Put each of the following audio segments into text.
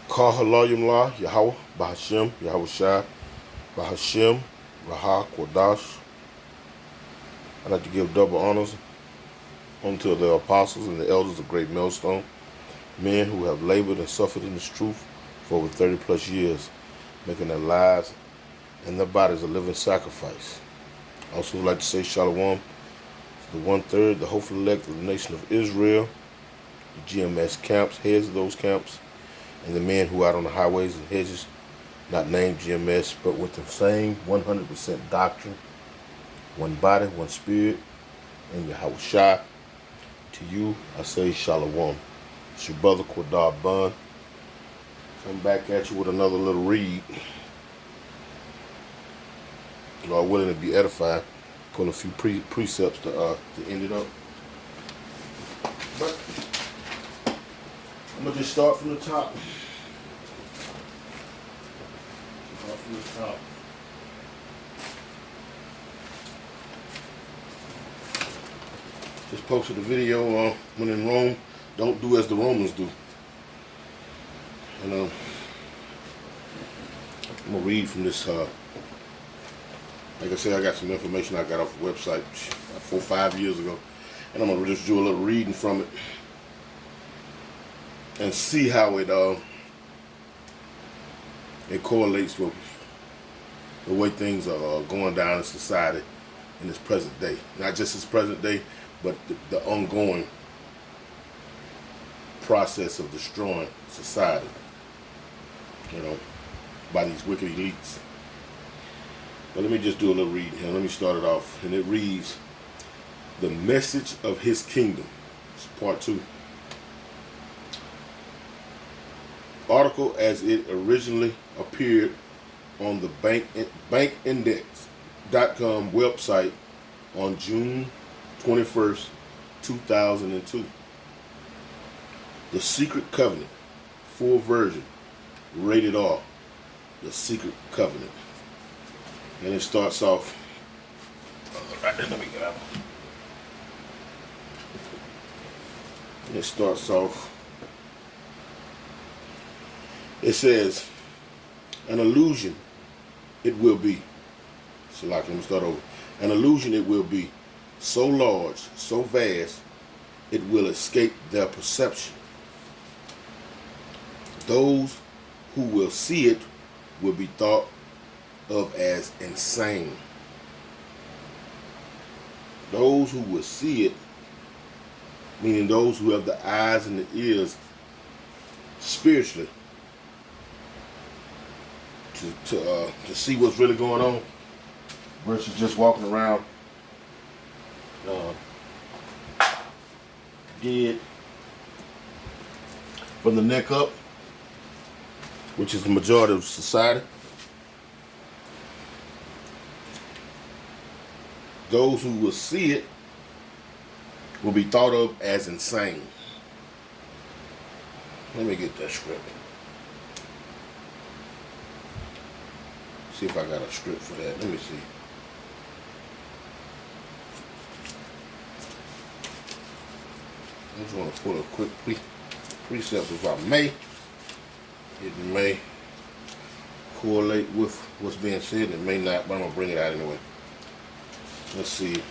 Kah Halayim La, Yahweh, Bahashem, Yahweh Shai, Bahashem, Raha, Kwadash. I'd like to give double honors unto the apostles and the elders of Great Millstone, men who have labored and suffered in this truth for over 30 plus years, making their lives and their bodies a living sacrifice. I also would like to say Shalom to the 1/3, the hopeful elect of the nation of Israel, the GMS camps, heads of those camps, and the men who are out on the highways and hedges, not named GMS, but with the same 100% doctrine, one body, one spirit, and Yahweh Shai. To you, I say Shalom. It's your brother Quadar Bun. Come back at you with another little read. Lord willing to be edified. Put a few precepts to end it up. But I'm gonna just start from the top. Just posted a video when in Rome, don't do as the Romans do. And I'm gonna read from this. Like I said, I got some information I got off the website 4 or 5 years ago, and I'm gonna just do a little reading from it and see how it correlates with the way things are going down in society in this present day. Not just this present day, but the ongoing process of destroying society, by these wicked elites. But let me just do a little reading here. Let me start it off. And it reads, The Message of His Kingdom. It's part 2. Article as it originally appeared on the bankindex.com website on June 21st, 2002. The Secret Covenant, full version, rated R. The Secret Covenant. And it starts off, right there, let me get out. It starts off, it says, an illusion it will be. So let me start over. An illusion it will be, so large, so vast, it will escape their perception. Those who will see it will be thought of as insane. Those who will see it, meaning those who have the eyes and the ears spiritually to see what's really going on, versus just walking around dead from the neck up, which is the majority of society. Those who will see it will be thought of as insane. Let me get that script. See if I got a script for that. Let me see. I just want to put a quick precept if I may. It may correlate with what's being said. It may not, but I'm going to bring it out anyway. Let's see.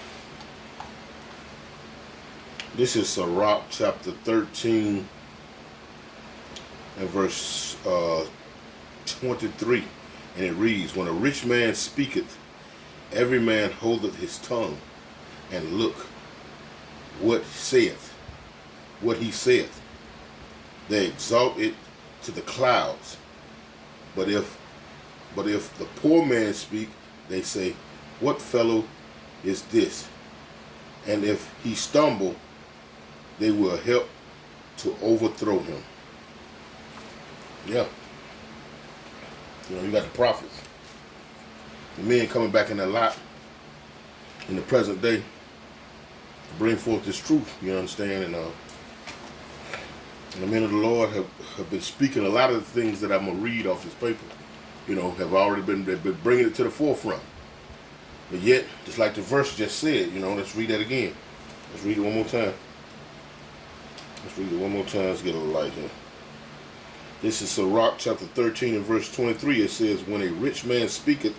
This is Sirach chapter 13 and verse 23. And it reads, When a rich man speaketh, every man holdeth his tongue, and look what he saith. They exalt it to the clouds. But if the poor man speak, they say, What fellow is this? And if he stumble, they will help to overthrow him. Yeah. You got the prophets. The men coming back in their lot in the present day to bring forth this truth, you understand? And the men of the Lord have been speaking a lot of the things that I'm going to read off this paper, have already been bringing it to the forefront. But yet, just like the verse just said, let's read that again. Let's read it one more time. Let's get a little light here. This is Sirach chapter 13 and verse 23. It says, when a rich man speaketh,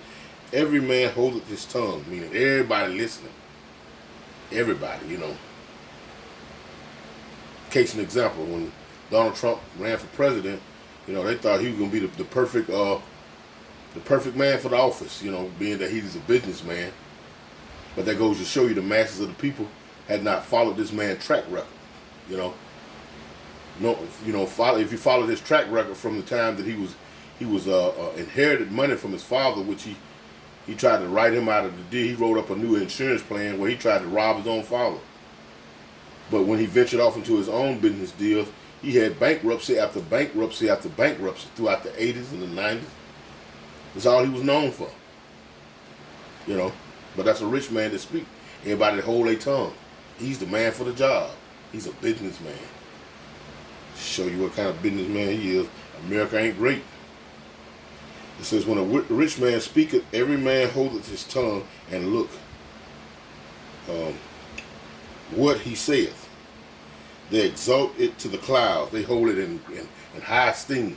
every man holdeth his tongue, meaning everybody listening. Everybody, you know. Case in example, when Donald Trump ran for president, you know, they thought he was going to be the perfect man for the office, you know, being that he's a businessman. But that goes to show you the masses of the people had not followed this man's track record, you know. No, you know, if you follow his track record from the time that he was inherited money from his father, which he tried to write him out of the deal. He wrote up a new insurance plan where he tried to rob his own father. But when he ventured off into his own business deals, he had bankruptcy after bankruptcy after bankruptcy throughout the 80s and the 90s. That's all he was known for. You know, but that's a rich man to speak. Everybody that hold their tongue. He's the man for the job. He's a businessman. Show you what kind of businessman he is. America ain't great. It says, when a rich man speaketh, every man holdeth his tongue, and look what he saith. They exalt it to the clouds. They hold it in high esteem,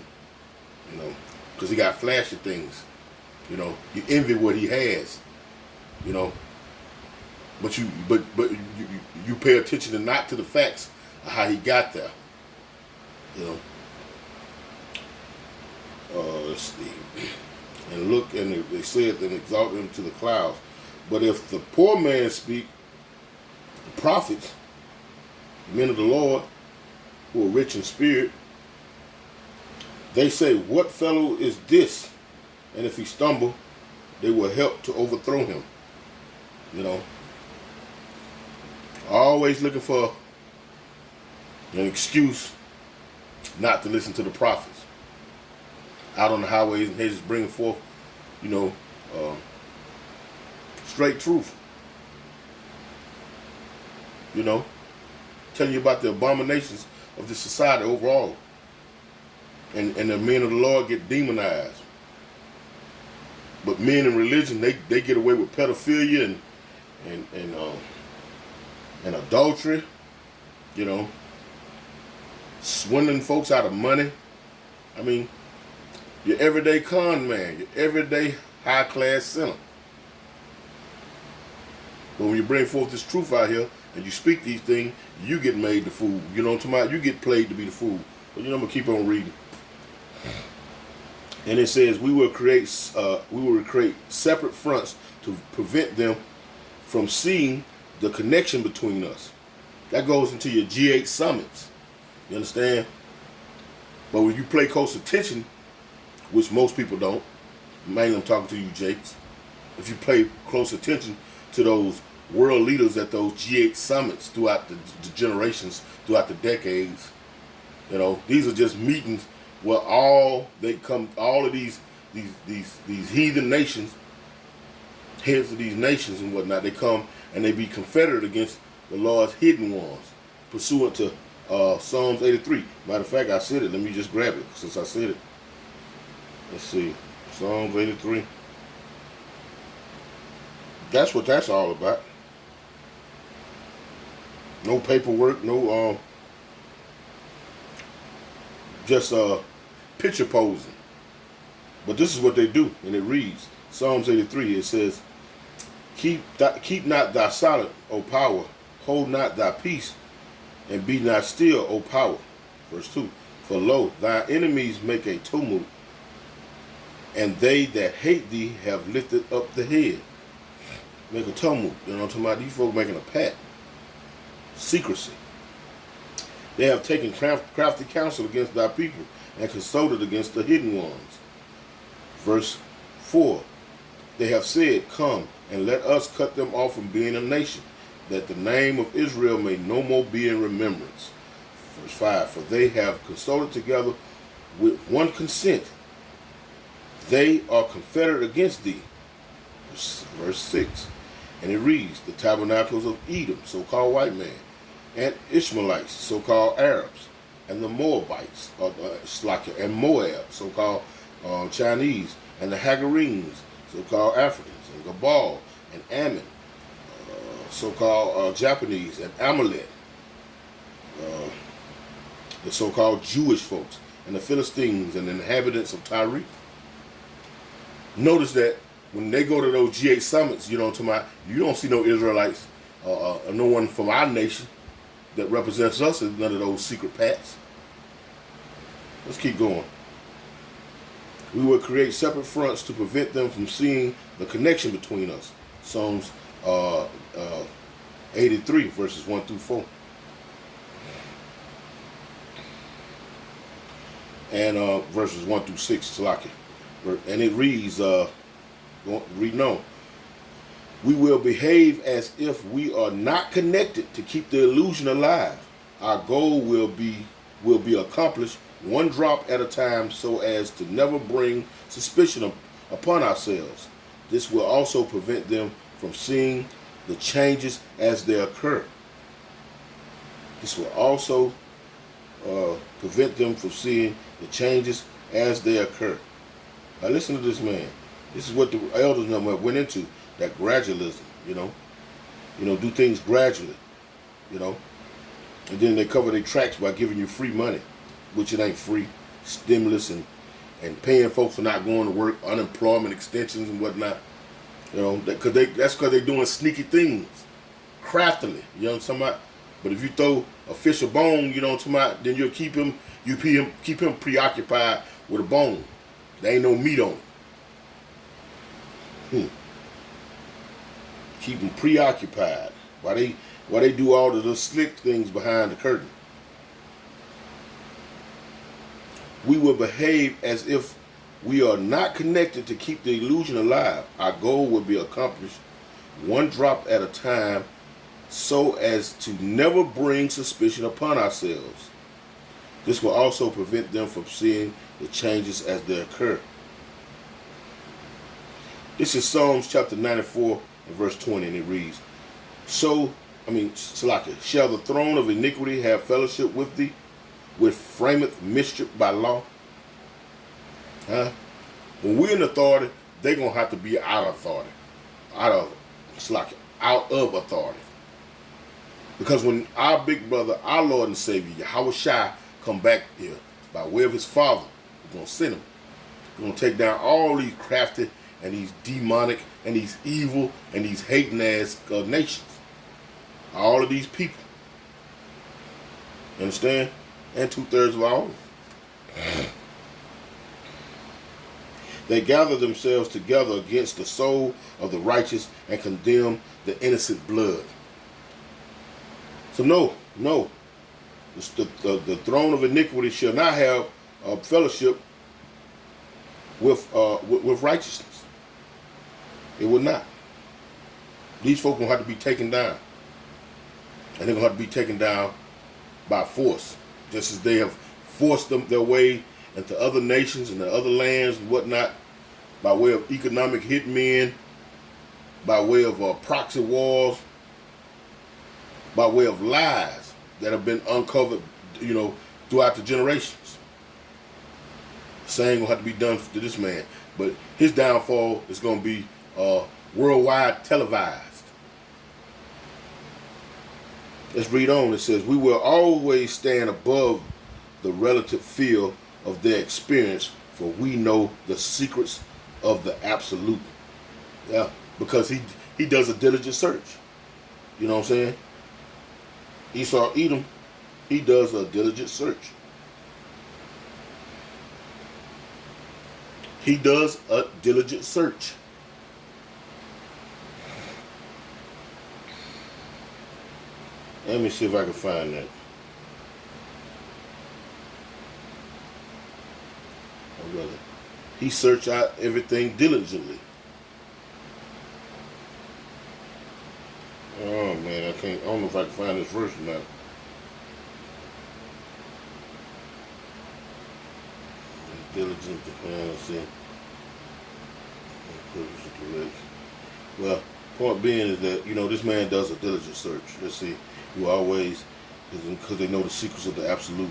you know, because he got flashy things. You know, you envy what he has, you know, but you pay attention and not to the facts of how he got there. You know, let's see. And look, and they said, and exalt him to the clouds. But if the poor man speak, the prophets, the men of the Lord, who are rich in spirit, they say, what fellow is this? And if he stumble, they will help to overthrow him. You know, always looking for an excuse not to listen to the prophets. Out on the highways and hedges bringing forth, you know, straight truth. You know, telling you about the abominations of the society overall. And the men of the Lord get demonized. But men in religion, they get away with pedophilia and adultery, you know, swindling folks out of money. I mean, your everyday con man, your everyday high-class sinner. But when you bring forth this truth out here and you speak these things, you get made the fool. You know what I'm talking about? You get played to be the fool. But you know, I'm going to keep on reading. And it says, we will create separate fronts to prevent them from seeing the connection between us. That goes into your G8 summits. You understand? But when you pay close attention, which most people don't, mainly I'm talking to you, Jakes. If you pay close attention to those world leaders at those G8 summits throughout the generations, throughout the decades, you know, these are just meetings where all of these heathen nations, heads of these nations and whatnot, they come and they be confederate against the Lord's hidden ones, pursuant to Psalms 83. Matter of fact, I said it. Let me just grab it since I said it. Let's see. Psalms 83. That's what that's all about. No paperwork, no just picture posing. But this is what they do, and it reads, Psalms 83, it says, Keep not thy silent, O power, hold not thy peace, and be not still, O power. Verse 2, for lo, thy enemies make a tumult, and they that hate thee have lifted up the head. Make a tumult. You know what I'm talking about? These folks making a pact. Secrecy. They have taken crafty counsel against thy people, and consulted against the hidden ones. Verse 4, they have said, come, and let us cut them off from being a nation, that the name of Israel may no more be in remembrance. Verse 5, for they have consulted together with one consent. They are confederate against thee. Verse 6, and it reads, the tabernacles of Edom, so-called white man, and Ishmaelites, so-called Arabs, and the Moabites, and Moab, so-called Chinese, and the Hagarenes, so-called Africans, and Gabal, and Ammon, so-called Japanese, and Amalek, the so-called Jewish folks, and the Philistines and the inhabitants of Tyre. Notice that when they go to those G8 summits, you don't see no Israelites or no one from our nation that represents us in none of those secret pacts. Let's keep going. We will create separate fronts to prevent them from seeing the connection between us. Psalms 83, verses 1 through 4. And verses 1 through 6, Salaki. And it reads, reading on, we will behave as if we are not connected to keep the illusion alive. Our goal will be accomplished one drop at a time so as to never bring suspicion upon ourselves. This will also prevent them from seeing the changes as they occur. This will also prevent them from seeing the changes as they occur. Now listen to this man. This is what the elders went into, that gradualism, do things gradually, and then they cover their tracks by giving you free money, which it ain't free, stimulus and paying folks for not going to work, unemployment extensions and whatnot, that's because they're doing sneaky things, craftily, you know what I'm talking about? But if you throw a fish a bone, then you'll keep him preoccupied with a bone. There ain't no meat on it. Keep them preoccupied while they do all of the slick things behind the curtain. We will behave as if we are not connected to keep the illusion alive. Our goal will be accomplished one drop at a time so as to never bring suspicion upon ourselves. This will also prevent them from seeing the changes as they occur. This is Psalms chapter 94 and verse 20, and it reads, Salaki, shall the throne of iniquity have fellowship with thee, which frameth mischief by law? When we're in authority, they're going to have to be out of authority. Out of authority. Because when our big brother, our Lord and Savior, Yahweh Shai, come back here by way of his Father, we're going to send him. We're going to take down all these crafty and these demonic and these evil and these hating ass nations. All of these people. You understand? And 2/3 of our own. They gather themselves together against the soul of the righteous and condemn the innocent blood. So no. The throne of iniquity shall not have fellowship with righteousness. It will not. These folk will have to be taken down. And they're going to have to be taken down by force. Just as they have forced their way into other nations and other lands and whatnot, by way of economic hitmen, by way of proxy wars, by way of lies that have been uncovered, throughout the generations. Same will have to be done to this man. But his downfall is going to be worldwide televised. Let's read on. It says, we will always stand above the relative feel of their experience, for we know the secrets of the absolute. Yeah, because he does a diligent search. You know what I'm saying? Esau Edom, he does a diligent search. He does a diligent search. Let me see if I can find that. Oh, brother. He searched out everything diligently. Oh man, I don't know if I can find this verse or not. Diligent, let's see. Well, point being is that, this man does a diligent search. Let's see. You always, because they know the secrets of the absolute,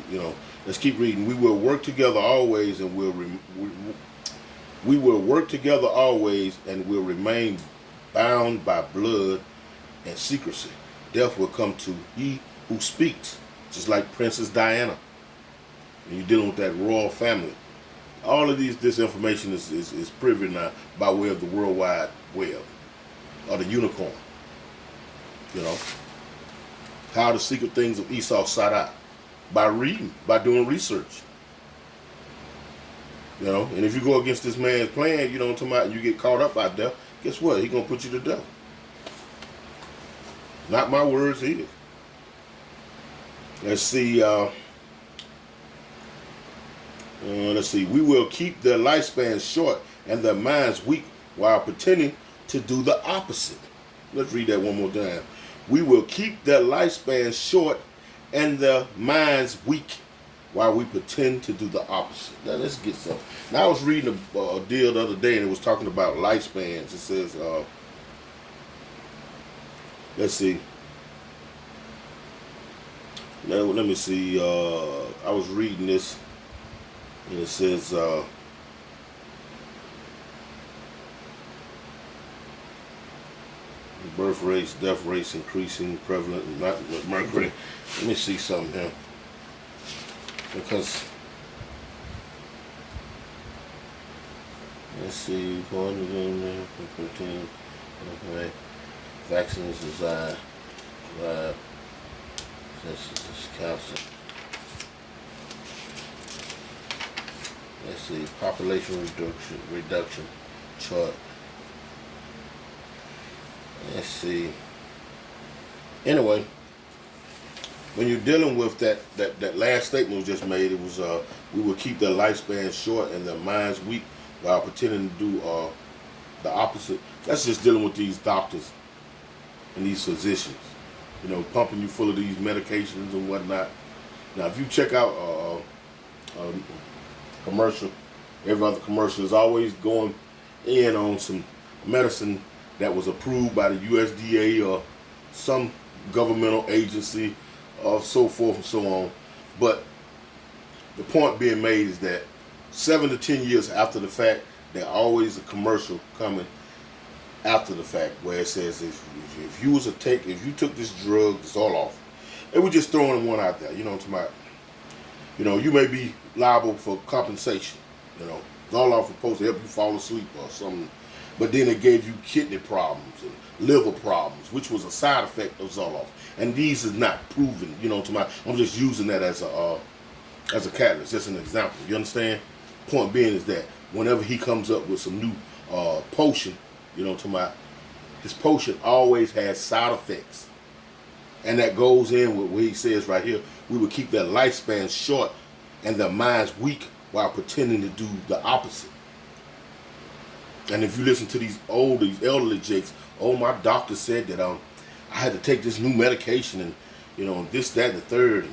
Let's keep reading. We will work together always and we will work together always and will remain bound by blood and secrecy. Death will come to he who speaks, just like Princess Diana. and you're dealing with that royal family. All of this information is privy now by way of the World Wide Web or the unicorn. You know, how the secret things of Esau sought out by reading, by doing research. You know, and if you go against this man's plan, you know what I'm talking about, you get caught up out there, guess what? He gonna put you to death. Not my words either. Let's see. Let's see. We will keep their lifespan short and their minds weak while pretending to do the opposite. Let's read that one more time. We will keep their lifespan short and their minds weak while we pretend to do the opposite. Now let's get some. Now I was reading a deal the other day and it was talking about lifespans. It says, let's see. Now, let me see. I was reading this and it says, birth rates, death rates increasing, prevalent, not mercury. Let me see something here. Because, let's see, vaccines designed, this is cancer. Let's see, population reduction chart. Let's see. Anyway, when you're dealing with that last statement was just made, it was we will keep their lifespan short and their minds weak while pretending to do the opposite. That's just dealing with these doctors and these physicians, you know, pumping you full of these medications and whatnot. Now, if you check out commercial, every other commercial is always going in on some medicine that was approved by the USDA or some governmental agency or so forth and so on. But the point being made is that 7 to 10 years after the fact, there's always a commercial coming after the fact where it says if you took this drug, it's all off. And we're just throwing one out there, you know what I'm talking about. You know, you may be liable for compensation, you know. Zoloft was supposed to help you fall asleep or something. But then it gave you kidney problems and liver problems, which was a side effect of Zoloft. And these is not proven, you know, I'm just using that as a catalyst, just an example. You understand? Point being is that whenever he comes up with some new potion, you know, his potion always has side effects. And that goes in with what he says right here. We will keep their lifespan short and their minds weak while pretending to do the opposite. And if you listen to these elderly jakes, oh, my doctor said that I had to take this new medication and, you know, this, that, and the third.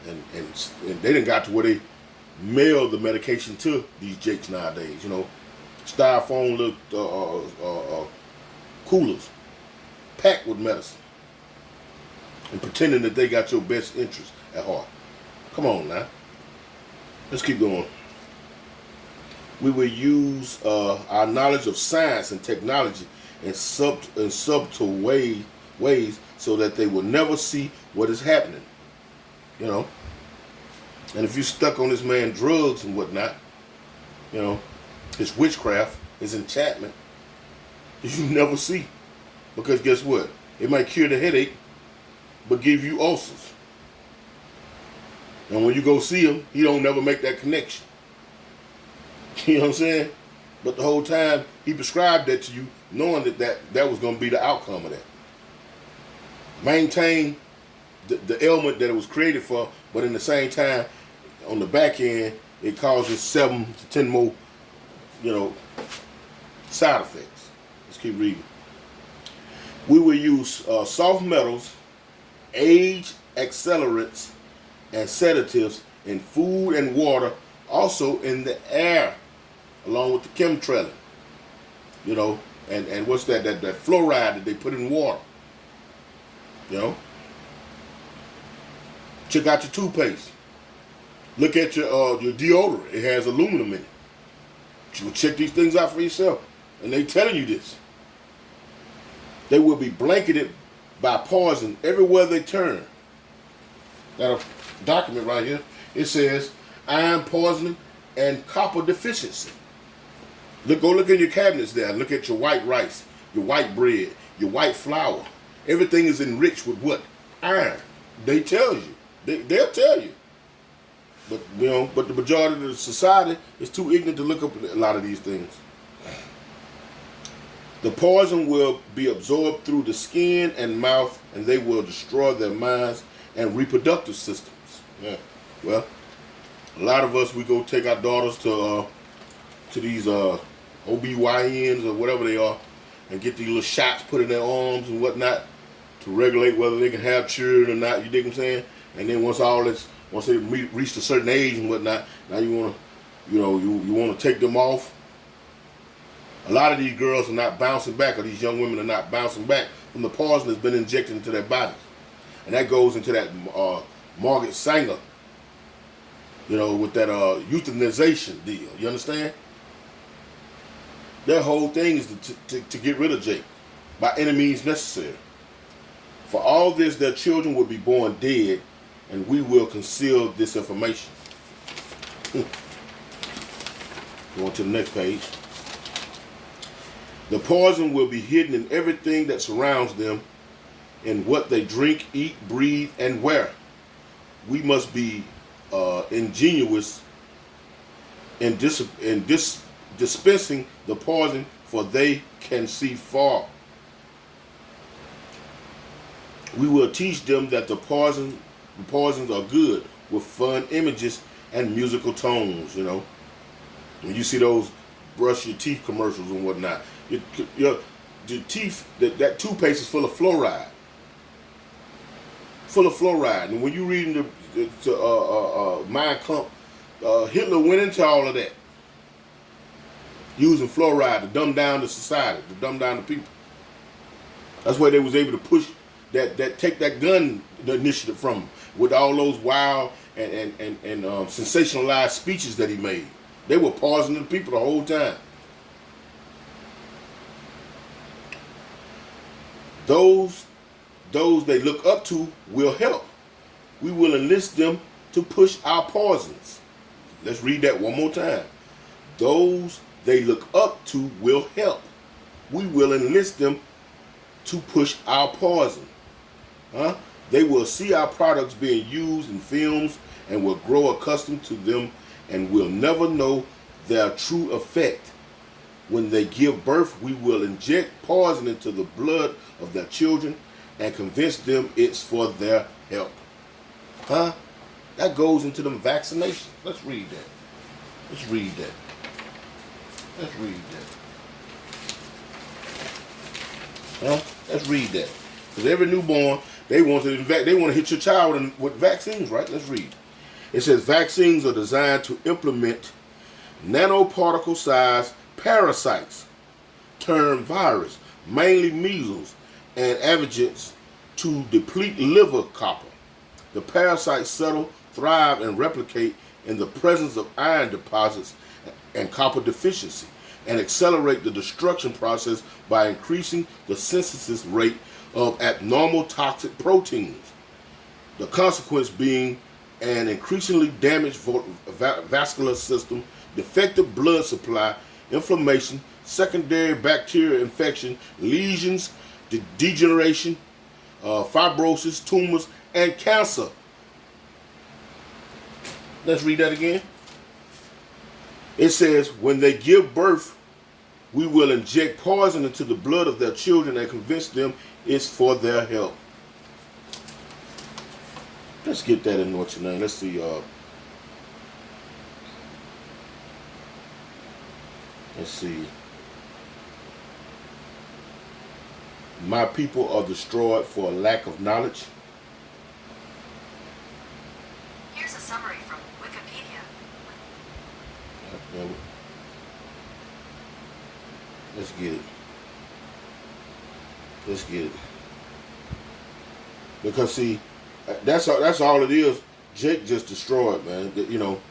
And they didn't got to where they mail the medication to these jakes nowadays, you know. Styrofoam little coolers packed with medicine and pretending that they got your best interest at heart. Come on now. Let's keep going. We will use our knowledge of science and technology in subtle ways so that they will never see what is happening. You know? And if you're stuck on this man drugs and whatnot, you know, his witchcraft, his enchantment, you never see. Because guess what? It might cure the headache, but give you ulcers. And when you go see him, he don't never make that connection. You know what I'm saying? But the whole time, he prescribed that to you, knowing that was going to be the outcome of that. Maintain the ailment that it was created for, but in the same time, on the back end, it causes 7 to 10 more, you know, side effects. Let's keep reading. We will use soft metals, age accelerants, and sedatives in food and water, also in the air, along with the chemtrail. You know, and what's that fluoride that they put in water. You know? Check out your toothpaste. Look at your deodorant. It has aluminum in it. You will check these things out for yourself. And they telling you this. They will be blanketed by poison everywhere they turn. Got a document right here. It says iron poisoning and copper deficiency. Go look in your cabinets there. Look at your white rice, your white bread, your white flour. Everything is enriched with what? Iron. They tell you. They'll tell you. But but the majority of the society is too ignorant to look up a lot of these things. The poison will be absorbed through the skin and mouth, and they will destroy their minds and reproductive systems. Yeah. Well, a lot of us, we go take our daughters to these OBYNs or whatever they are, and get these little shots put in their arms and whatnot to regulate whether they can have children or not. You dig what I'm saying? And then once they reach a certain age and whatnot, now you want to, you want to take them off. A lot of these girls are not bouncing back, or these young women are not bouncing back from the poison that's been injected into their bodies. And that goes into that Margaret Sanger, with that euthanization deal. You understand? Their whole thing is to get rid of Jake by any means necessary. For all this, their children will be born dead, and we will conceal this information. Going to the next page. The poison will be hidden in everything that surrounds them, in what they drink, eat, breathe, and wear. We must be ingenious in dispensing the poison, for they can see far. We will teach them that the poisons are good, with fun images and musical tones. When you see those brush your teeth commercials and whatnot, your teeth, that toothpaste is full of fluoride. And when you read Mein Kampf, Hitler went into all of that, using fluoride to dumb down the society, to dumb down the people. That's why they was able to push take that gun initiative from him, with all those wild and sensationalized speeches that he made. They were poisoning the people the whole time. Those they look up to will help. We will enlist them to push our poisons. Let's read that one more time. Those they look up to will help. We will enlist them to push our poison. They will see our products being used in films and will grow accustomed to them, and will never know their true effect. When they give birth, we will inject poison into the blood of their children and convince them it's for their help. That goes into them vaccinations. Let's read that. Let's read that. Because every newborn, they want to hit your child with vaccines, right? Let's read. It says vaccines are designed to implement nanoparticle-sized parasites, termed virus, mainly measles and averages, to deplete liver copper. The parasites settle, thrive, and replicate in the presence of iron deposits and copper deficiency, and accelerate the destruction process by increasing the synthesis rate of abnormal toxic proteins. The consequence being an increasingly damaged vascular system, defective blood supply, inflammation, secondary bacterial infection, lesions, degeneration, fibrosis, tumors, and cancer. Let's read that again. It says, when they give birth, we will inject poison into the blood of their children and convince them it's for their help. Let's get that in what's your name. Let's see. Let's see. My people are destroyed for a lack of knowledge. Here's a summary from Wikipedia. Let's get it. Let's get it. Because see, that's all it is. Jake just destroyed, man. You know,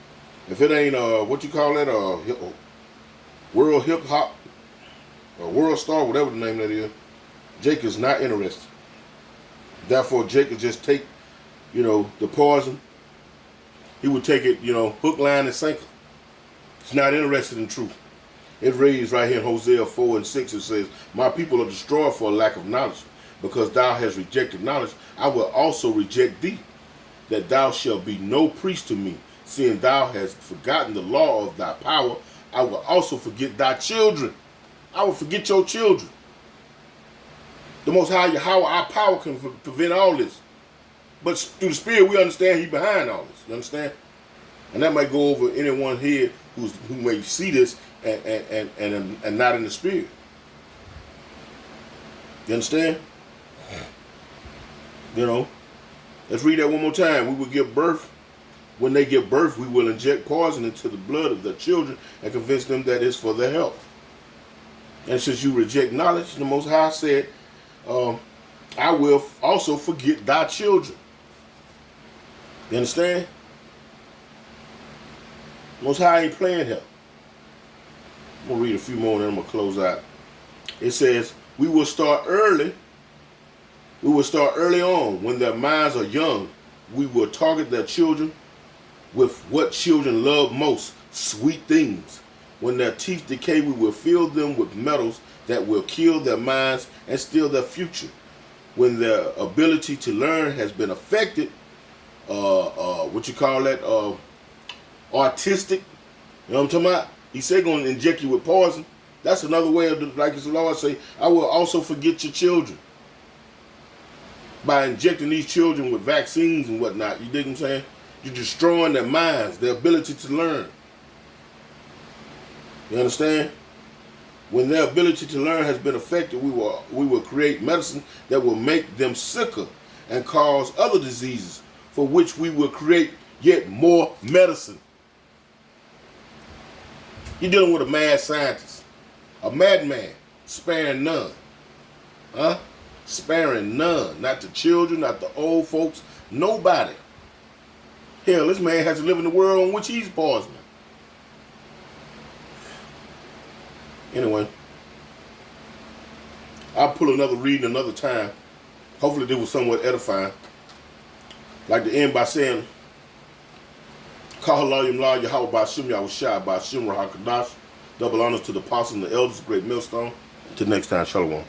if it ain't what you call that, world hip hop or world star, whatever the name that is, Jake is not interested. Therefore, Jake will just take, you know, the poison he would take it, hook, line, and sinker. He's not interested in truth. It reads right here in Hosea 4 and 6, it says, my people are destroyed for a lack of knowledge. Because thou hast rejected knowledge, I will also reject thee, that thou shalt be no priest to me. Seeing thou hast forgotten the law of thy power, I will also forget thy children. I will forget your children. The Most High, how our power can prevent all this. But through the Spirit, we understand He behind all this. You understand? And that might go over anyone here who may see this and not in the Spirit. You understand? Let's read that one more time. We will give birth. When they give birth, we will inject poison into the blood of the children and convince them that it's for their health. And since you reject knowledge, the Most High said, I will also forget thy children. You understand? Most High ain't playing here. I'm going to read a few more and then I'm going to close out. It says, we will start early. We will start early on. When their minds are young, we will target their children with what children love most, sweet things. When their teeth decay, we will fill them with metals that will kill their minds and steal their future. When their ability to learn has been affected, artistic, you know what I'm talking about? He said going to inject you with poison. That's another way of, like the Lord say, I will also forget your children. By injecting these children with vaccines and whatnot, you dig what I'm saying? You're destroying their minds, their ability to learn. You understand? When their ability to learn has been affected, we will create medicine that will make them sicker and cause other diseases, for which we will create yet more medicine. You're dealing with a mad scientist, a madman, sparing none. Huh? Sparing none. Not the children, not the old folks, nobody. Hell, this man has to live in the world in which he's poisoning. Anyway, I'll pull another reading another time. Hopefully this was somewhat edifying. Like to end by saying, Kahalayim La Yahweh Ba'Shem Yahushua Ba'Shem Rahakadash. Double honors to the apostles and the elders, great millstone. Till next time, Shalom.